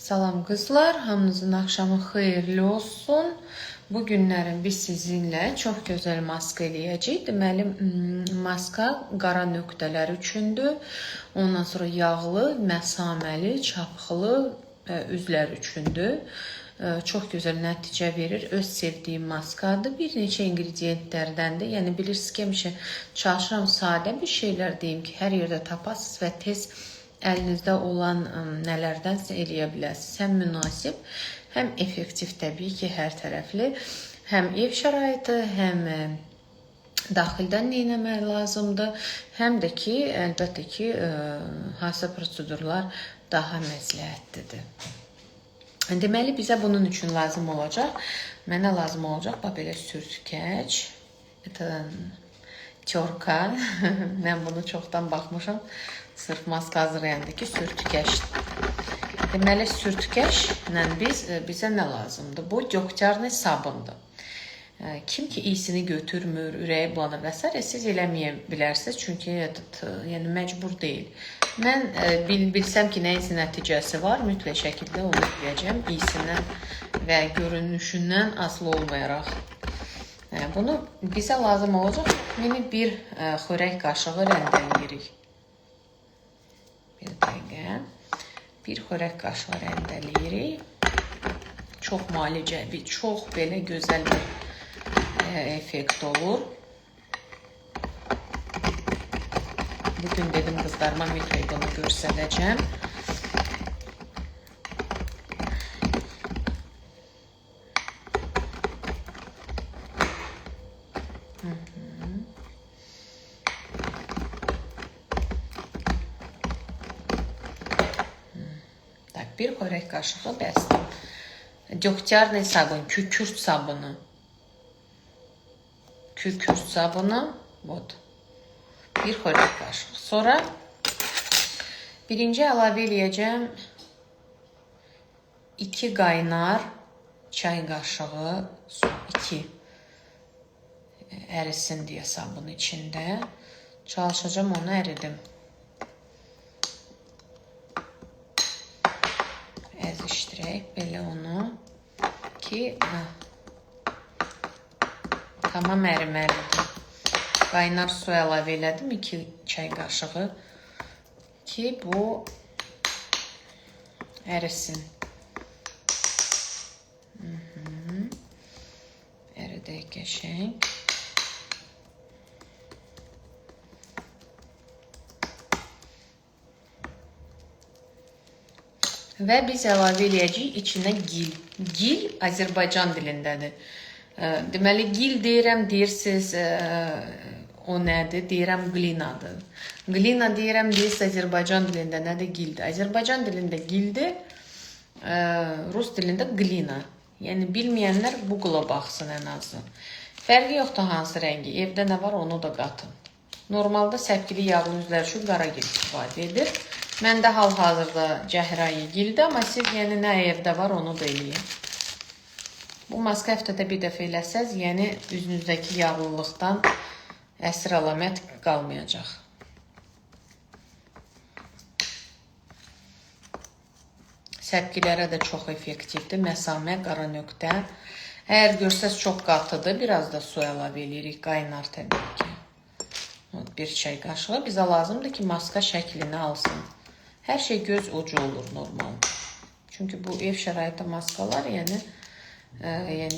Salam qızlar, hamınızın axşamı xeyirli olsun. Bu günlərin biz sizinlə çox gözəl maska eləyəcəyik. Deməli, maska qara nöqtələr üçündür. Ondan sonra yağlı, məsaməli, çapxılı üzlər üçündür. Çox gözəl nəticə verir. Öz sevdiyim maskadır. Bir neçə ingrediyentlərdəndir. Yəni bilirsiniz ki, həmişə çalışıram sadə bir şeylər deyim ki, hər yerdə tapasınız və tez əlinizdə olan nələrdənsə eləyə bilərsiniz. Həm münasib, həm effektiv təbii ki, hər tərəfli. Həm ev şəraiti, həm daxildən nə etmək lazımdır, həm də ki, əlbəttə ki, hansısa prosedurlar daha məsləhətlidir. Deməli, bizə bunun üçün lazım olacaq. Mənə lazım olacaq belə sürtükəc, törka. Mən bunu çoxdan baxmışam. Sırf maska hazırlayanda ki, sürtükəşdir. Deməli, sürtükəşlə bizə nə lazımdır? Bu döktarlı sabundur. Kim ki iyisini götürmür, ürəyi bulanır və s. siz eləməyə bilərsiniz. Çünki yəni, məcbur deyil. Mən bilsəm ki, nəyisə nəticəsi var, mütləq şəkildə onu biləcəm. İyisindən və görünüşündən asılı olmayaraq. Bunu bizə lazım olacaq. Mini bir xörək qaşığı rəndələyirik. Bir dəqiqə. Bir xörək qaşığı rəndələyirik. Çox müalicəvi, çox belə gözəl bir effekt olur. Bugün dedim qızlarıma mütləq bunu göstərəcəm. Bir xörək qaşığı bəsdir. Döktarlı sabun, kükürt sabunu. Kükürt sabunu. Bir xörək qaşığı. Sonra birinci əlavə eləyəcəm 2 qaynar çay qaşığı su. 2 ərisin deyə sabun içində. Çalışacağım onu əridim. Əzişdirək belə onu ki tamam əriməlidir. Qaynar su əlavə elədim 2 çay qaşığı ki bu ərisin. Əridək qəşəng. Və biz əlavə eləyəcəyik içinə gil. Gil Azərbaycan dilindədir. Deməli, gil deyirəm, deyirsiniz, o nədir? Deyirəm, glinadır. Glina deyirəm, deyirsiniz, Azərbaycan dilində nədir? Gildir. Azərbaycan dilində gildir, Rus dilində glina. Yəni, bilməyənlər Google-a baxsın ən azı. Fərqi yoxdur hansı rəngi. Evdə nə var, onu da qatın. Normalda səpkili yağlı üzlər üçün qara gil istifadə edir. Məndə hal-hazırda cəhrayi gildir, amma siz yəni nə evdə var, onu da eləyin. Bu maska həftədə bir dəfə eləsəz, yəni üzünüzdəki yağlılıqdan əsir əlamət qalmayacaq. Səpkilərə də çox effektivdir. Məsamə, qara nöqtə. Əgər görsəz çox qatıdır, biraz da su əlavə eləyirik, qaynar təbii ki. Bir çay qaşığı bizə lazımdır ki, maska şəklini alsın. Hər şey göz ucu olur normal. Çünki bu ev şəraiti maskalar yəni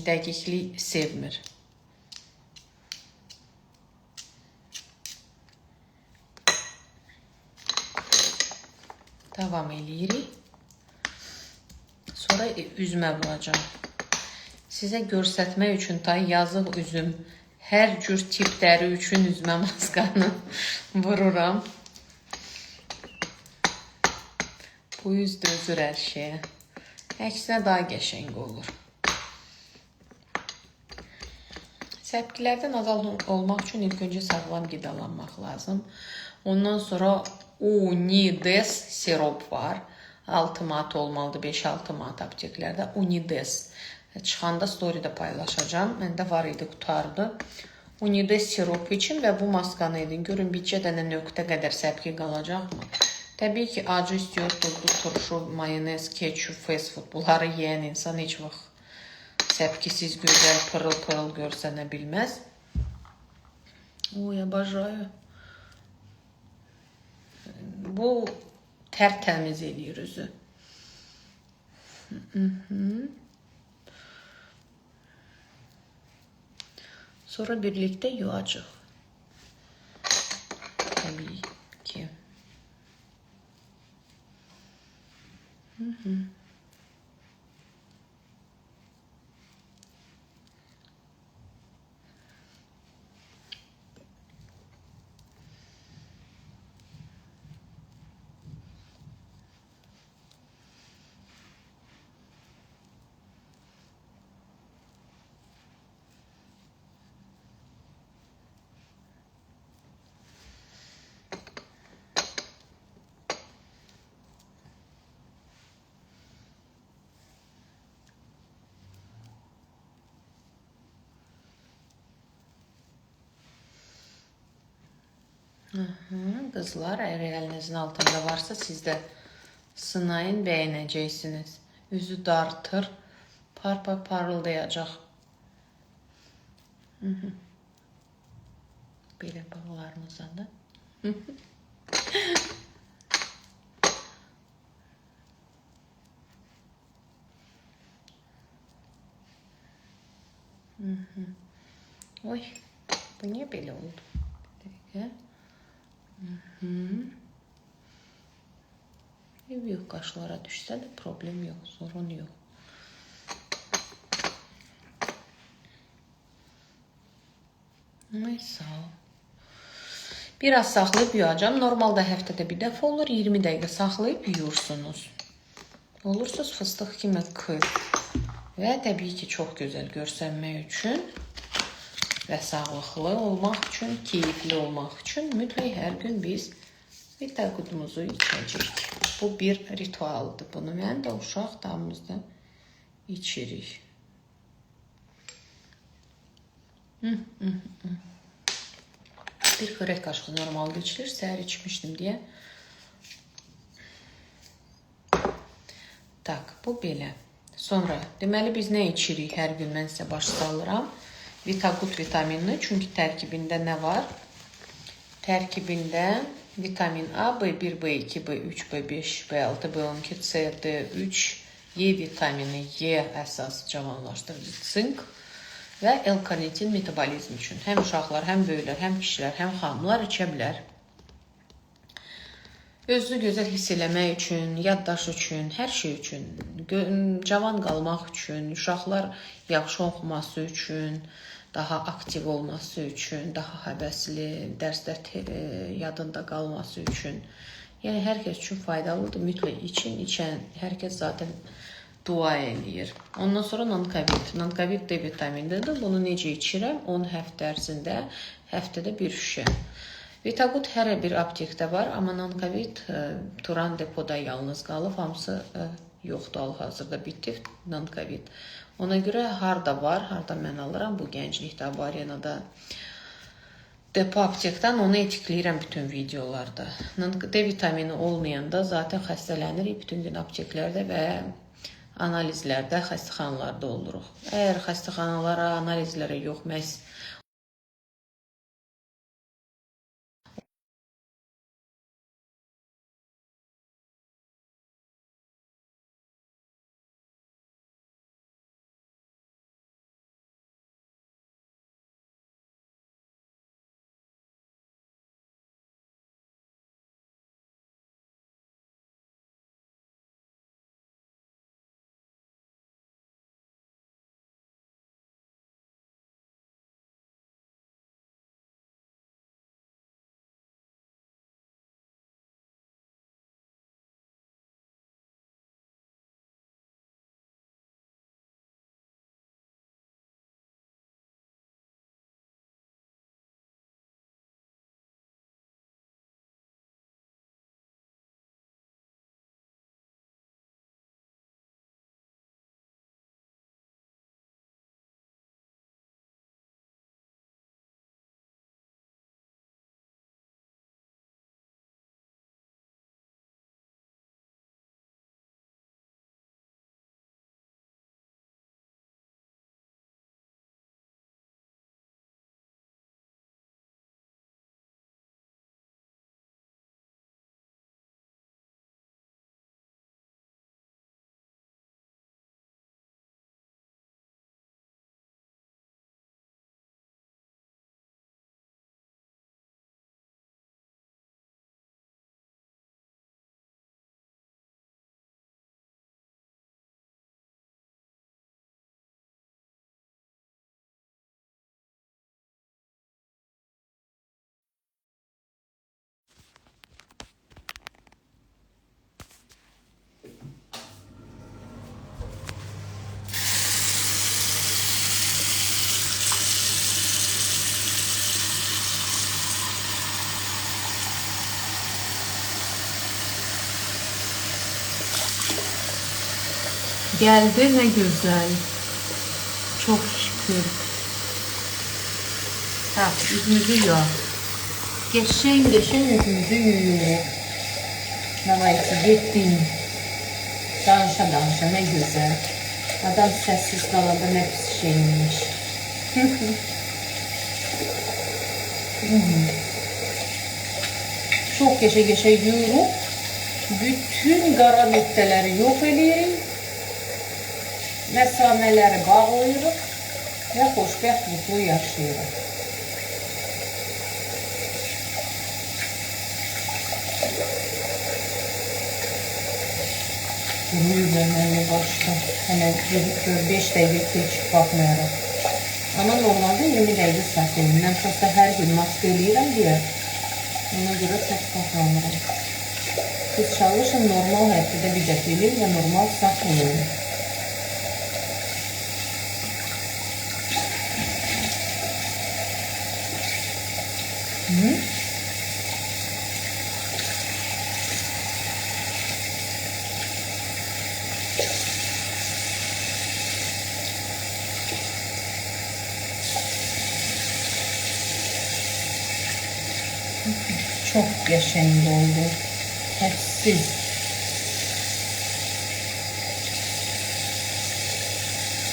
dəqiqlik sevmir. Davam eləyirik. Sonra üzümə vuracağım. Sizə göstərmək üçün yazıq üzüm, hər cür tipləri üçün üzmə maskanı vururam. Bu üz dözür hər şeyə. Əksinə daha qəşəng olur. Səpkilərdən azal olmaq üçün ilk öncə sağlam qidalanmaq lazım. Ondan sonra Unides sirop var. 6 manat olmalıdır, 5-6 manat apteklərdə. Unides. Çıxanda storydə paylaşacağım. Məndə var idi, qutardı. Unides sirop için və bu maskanı edin. Görün bircə dənə nöqtə qədər səpki qalacaqmı? Təbii ki, acı istiyor, duzlu, turşu, mayonez, ketçup, fast food. Bunları yeyən insan heç vaxt səpkisiz, gözəl, pırıl-pırıl görsənə bilməz. Oy, обожаю. Bu tərtəmiz eləyir özü. Sonra birlikte yuyacaq. Tabii ki. Kızlar, eğer elinizin altında varsa siz de sınayın, beğeneceksiniz. Yüzü dartır, parıldayacaq. Belə bağlarınıza da. Oy, bu niye belə oldu? Bir dəqiqə. Büyük qaşlara düşsə də problem yox, sorun yox. Sağ ol. Biraz saxlayıb yuyacağım. Normalda həftədə bir dəfə olur. 20 dəqiqə saxlayıb yuyursunuz. Olursuz fıstıq kimi kır. Və təbii ki, çox gözəl görsənmək üçün və sağlıqlı olmaq üçün, keyifli olmaq üçün mütləq hər gün biz vitaqutumuzu içəcəyik. Bu bir ritualdır. Bunu mən də uşaq damımızda içirik. Bir xörək qaşığı normalda içilir. Səhər içmişdim deyə. Tak, bu belə. Sonra, deməli biz nə içirik hər gün? Mən sizə baş sallıram. Vitaqut vitaminini. Çünki tərkibində nə var? Tərkibində vitamin A, B1, B2, B3, B5, B6, B12, C, D3, E vitamini, E əsas cavanlaşdırıcı, sink və L-karnitin metabolizm üçün. Həm uşaqlar, həm böyüklər, həm kişilər, həm xanımlar içə bilər. Özünü gözəl hiss eləmək üçün, yaddaş üçün, hər şey üçün, cavan qalmaq üçün, uşaqlar yaxşı oxuması üçün, daha aktiv olması üçün, daha həvəsli, dərslər yadında qalması üçün. Yəni, hər kəs üçün faydalıdır. Mütləq için, içən hər kəs zaten dua eləyir. Ondan sonra nankavit. Nankavit D vitaminlidir. Bunu necə içirəm? 10 həftə ərzində, həftədə bir şüşə. Vitaqut hər bir aptekdə var, amma nankavit Turan depoda yalnız qalıb, hamısı yoxdur, hal-hazırda bitib nankavit. Ona görə harda var, harda mən alıram, bu gənclikdə, Avarenada, depo aptekdən onu etikləyirəm bütün videolarda. D vitamini olmayanda zaten xəstələnirik bütün gün apteklərdə və analizlərdə, xəstəxanalarda oluruq. Əgər xəstəxanalara, analizlərə yox, məhz Geldi, ne güzel. Çok şükür. Ha, yüzümüzü yuyuyor. Geçen yüzümüzü yuyuyor. Navayısı gittin. Danışa ne güzel. Adam sessiz kalanda ne pis şeymiş. Çok geçe yuyurup bütün qara nöqtələri yox edirik, məsamələri bağlayırıq və xoşbəxt mutlu yaşayırıq. Yuyub əməlli başda, hələ 5 dəqiqə keçib baxmayaraq. Amma normalde 20 dəqiqə saxlayım. Mən prosta hər gün maska eləyirəm deyə, ona görə çox baxamıram. Siz çalışın, normal həftədə bir dəfə eləyin və normal saxlayın. Çok qəşəng oldu. Hədsiz.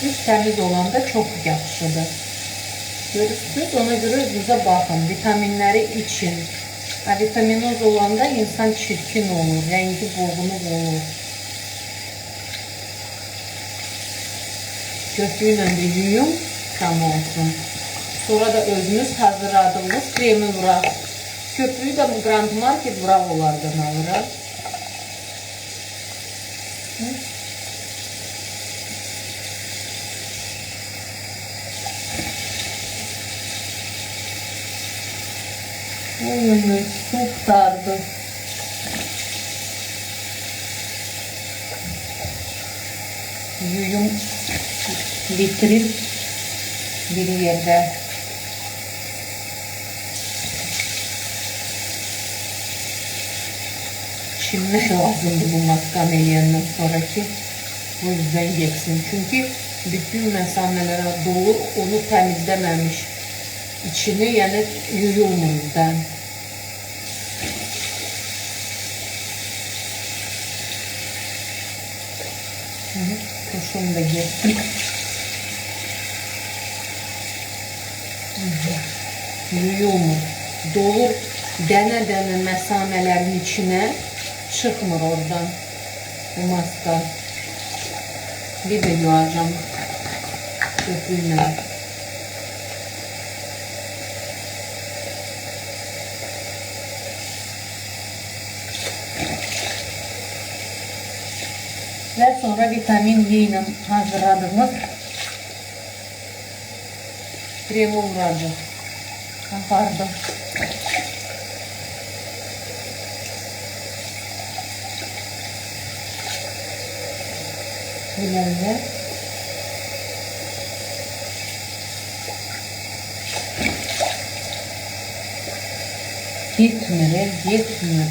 Üz təmiz olanda çok yaxşıdır. Görürsünüz, ona göre özünüze bakın. Vitaminleri için. Vitaminoz olanda insan çirkin olur, rengi boğulur olur. Köpüğüyle de yuyum, tam olsun. Sonra da özünüz hazırladığınız kremi vuraq. Köpüğü de bu Grand Market Bravo'lardan alırım. Oy, çok sardı. Yuyum bitirip bir yerde çimmek lazımdı bu maska ameliyanından sonraki. O yüzden geçsin. Çünkü bütün mesamelere dolu, onu temizlememiş. İçini yani yuyulmuşdan. Turşum da geçsin. Yuyulmur. Dolu dene mesamelerin içine çıkmır oradan bu maska. Bir de yuyacağım köpüğüyle. Ve sonra vitamin D ile hazırladığımız kremi vuracağım. Pardon. Böyle. Gitmiyor.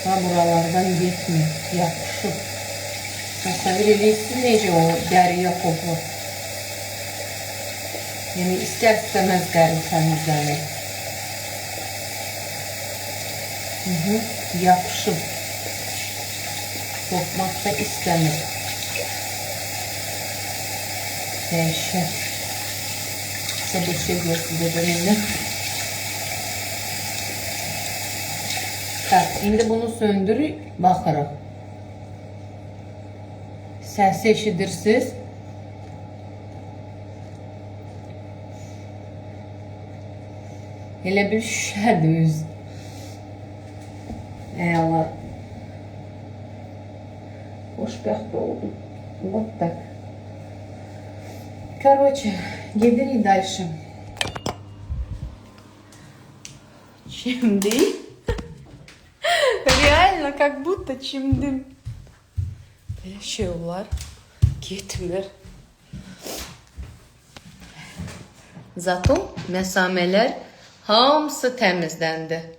Ha, buralardan gitmiyor. Yapışır. Tasavvur edilsin nece o deriye kokur. Yani ister istemez deri temizlenir. Yapışır. Kopmak da istemir. Dehşet. Size bir şey göstereceğim. Şimdi bunu söndürüp baxırıq. Səsi eşidirsiniz. Elə bir şüşədir üz. Allah. Xoşbəxt oldum. Вот так. Короче, gedirik дальше. Şimdi реально как будто çimdim. Böyle şeyler gitmir. Zato mesameler hamısı temizlendi.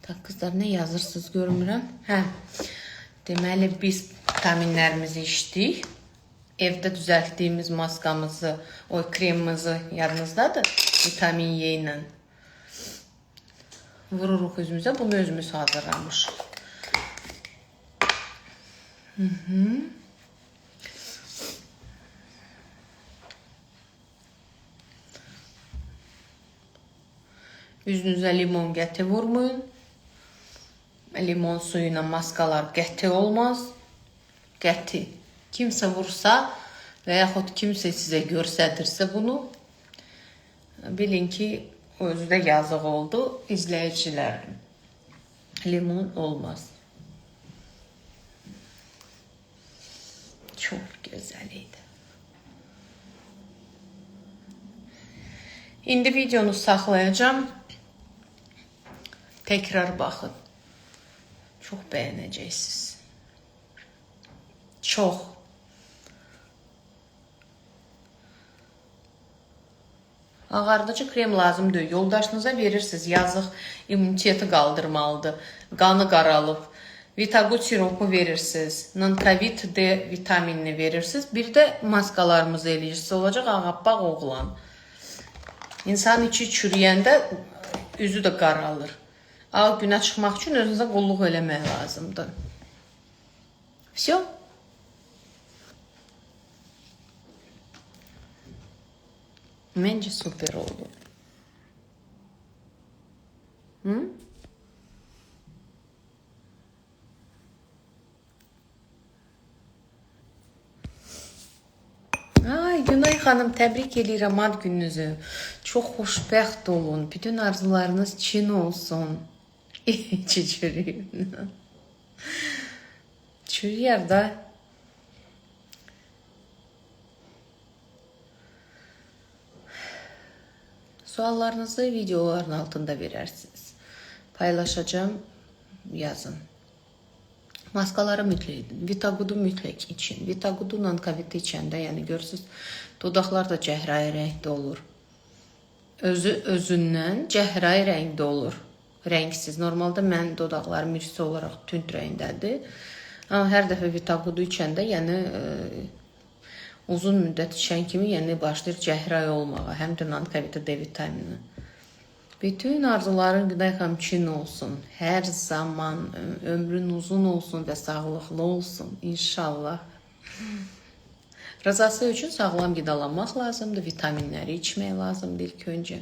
Tak qızlar, nə yazırsınız görmürəm. Hə. Deməli biz vitaminlərimizi içdik. Evdə düzəltdiyimiz maskamızı, o kremimizi yadınızdadır. Vitamin Y ilə vururuq üzümüzə. Bunu özümüz hazırlamışıq. Üzünüzə limon qəti vurmayın. Limon suyu ilə maskalar qəti olmaz. Qəti. Kimsə vursa və yaxud kimsə sizə göstərdirsə bunu, bilin ki, özü də yazıq oldu izləyicilərin. Limon olmaz. Çox gözəl idi. İndi videonu saxlayacağım. Təkrar baxın. Çox bəyənəcəksiniz. Çox. Ağardıcı krem lazım deyil. Yoldaşınıza verirsiniz. Yazıq immuniteti qaldırmalıdır. Qanı qaralıb. Vitagut siropu verirsiniz. Nankovit D vitaminini verirsiniz. Bir də maskalarımızı eləyirsiniz. Olacaq ağappaq oğlan. İnsanın içi çürüyəndə üzü də qaralır. Ağ günə çıxmaq üçün özünüzə qulluq eləmək lazımdır. Всё. Məncə super oldu. Ay Günay xanım, təbrik edirəm ad gününüzü. Çox xoşbəxt olun. Bütün arzularınız çin olsun. İçi çürüyür. Çürüyər də. Suallarınızı videoların altında verərsiniz. Paylaşacağım, yazın. Maskaları mütləq edin. Vitagudu mütləq için. Vitagudu nankoviti içəndə, yəni görürsünüz, dodaqlar da cəhrai rəngdə olur. Özündən cəhrai rəngdə olur. Rəngsiz. Normalda mən dodaqlarım irsi olaraq tünd rəngdədir. Amma hər dəfə vitagudu içəndə, yəni uzun müddət içən kimi, yəni başlayır cəhrai olmağa. Həm də nankoviti D vitamini. Bütün arzuların Günay xanım çin olsun. Hər zaman ömrün uzun olsun və sağlıqlı olsun. İnşallah. Rızası üçün sağlam qidalanmaq lazımdır. Vitaminləri içmək lazımdır ilk öncə.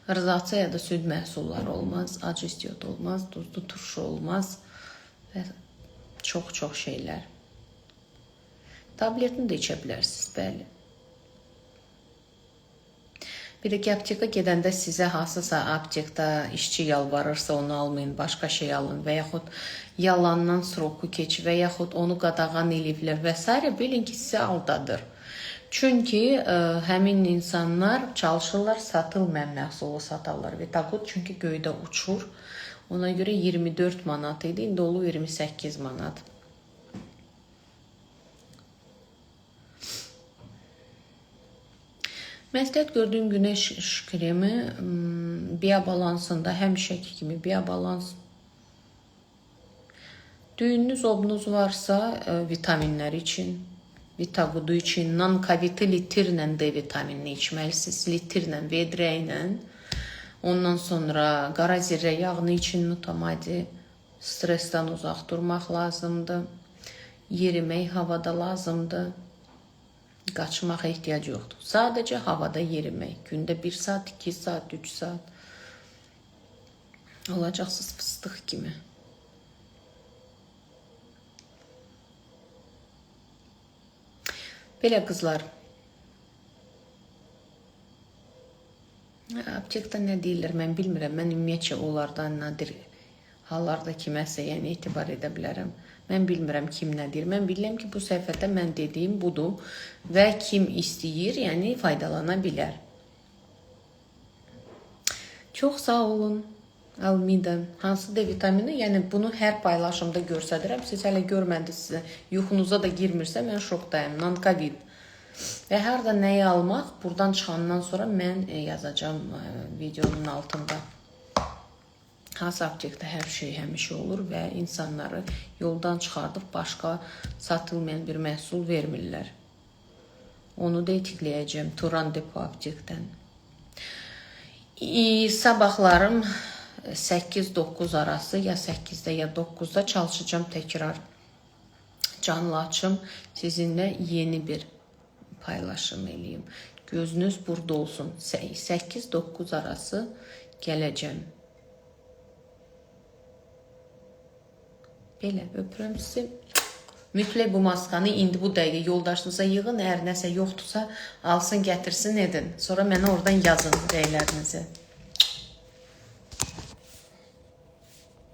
Rızası ya da süd məhsulları olmaz. Acı istiyot olmaz. Duzlu turşu olmaz. Və çox şeylər. Tabletini də içə bilərsiniz, bəli. Bir də ki, apteka gedəndə sizə hansısa aptekdə işçi yalvarırsa onu almayın, başqa şey alın və yaxud yalandan sroku keç və yaxud onu qadağan eləyiblər və s. bilin ki, sizə aldadır. Çünki həmin insanlar çalışırlar, satılmayan məhsulu satarlar. Vitagut çünki göydə uçur. Ona görə 24 manat idi, indi olub 28 manat. Məsləhət gördüyüm günəş kremi biobalansında həmişəki kimi biobalans. Düyününüz, obunuz varsa vitaminlər için, vitagudu için, nankoviti litirlə D vitaminini içməlisiniz. Litirlə, vedrə ilə. Ondan sonra qara zirrə yağını için mütəmadi stressdən uzaq durmaq lazımdır. Yerimək havada lazımdır. Qaçmağa ehtiyac yoxdur. Sadəcə havada yerimək. Gündə 1 saat, 2 saat, 3 saat. Olacaqsınız fıstıq kimi. Belə qızlar. Aptekdə nə deyirlər, mən bilmirəm. Mən ümumiyyətcə onlardan nadir hallarda kiməsə yəni etibar edə bilərəm. Mən bilmirəm kim nə deyir. Mən bilirəm ki, bu səhifədə mən dediyim budur və kim istəyir, yəni faydalana bilər. Çox sağ olun, Almida. Hansı D vitamini? Yəni bunu hər paylaşımda göstərirəm. Siz hələ görmədinizsə, yuxunuza da girmirsə, mən şokdayım. Nankovit. Və harda nəyi almaq, buradan çıxandan sonra mən yazacağım videonun altında. Hansı aptekdə hər şey həmişə olur və insanları yoldan çıxardıb başqa satılmayan bir məhsul vermirlər. Onu da etikləyəcəm Turan Depo aptekdən. Sabahlarım 8-9 arası ya 8-də ya 9-da çalışacağım təkrar canlı açım. Sizinlə yeni bir paylaşım eləyim. Gözünüz burada olsun. 8-9 arası gələcəm. Belə, öpürəm sizi. Mütləq bu maskanı indi bu dəqiqə yoldaşınıza yığın. Əgər nəsə yoxdursa, alsın, gətirsin, edin. Sonra mənə oradan yazın rəylərinizi.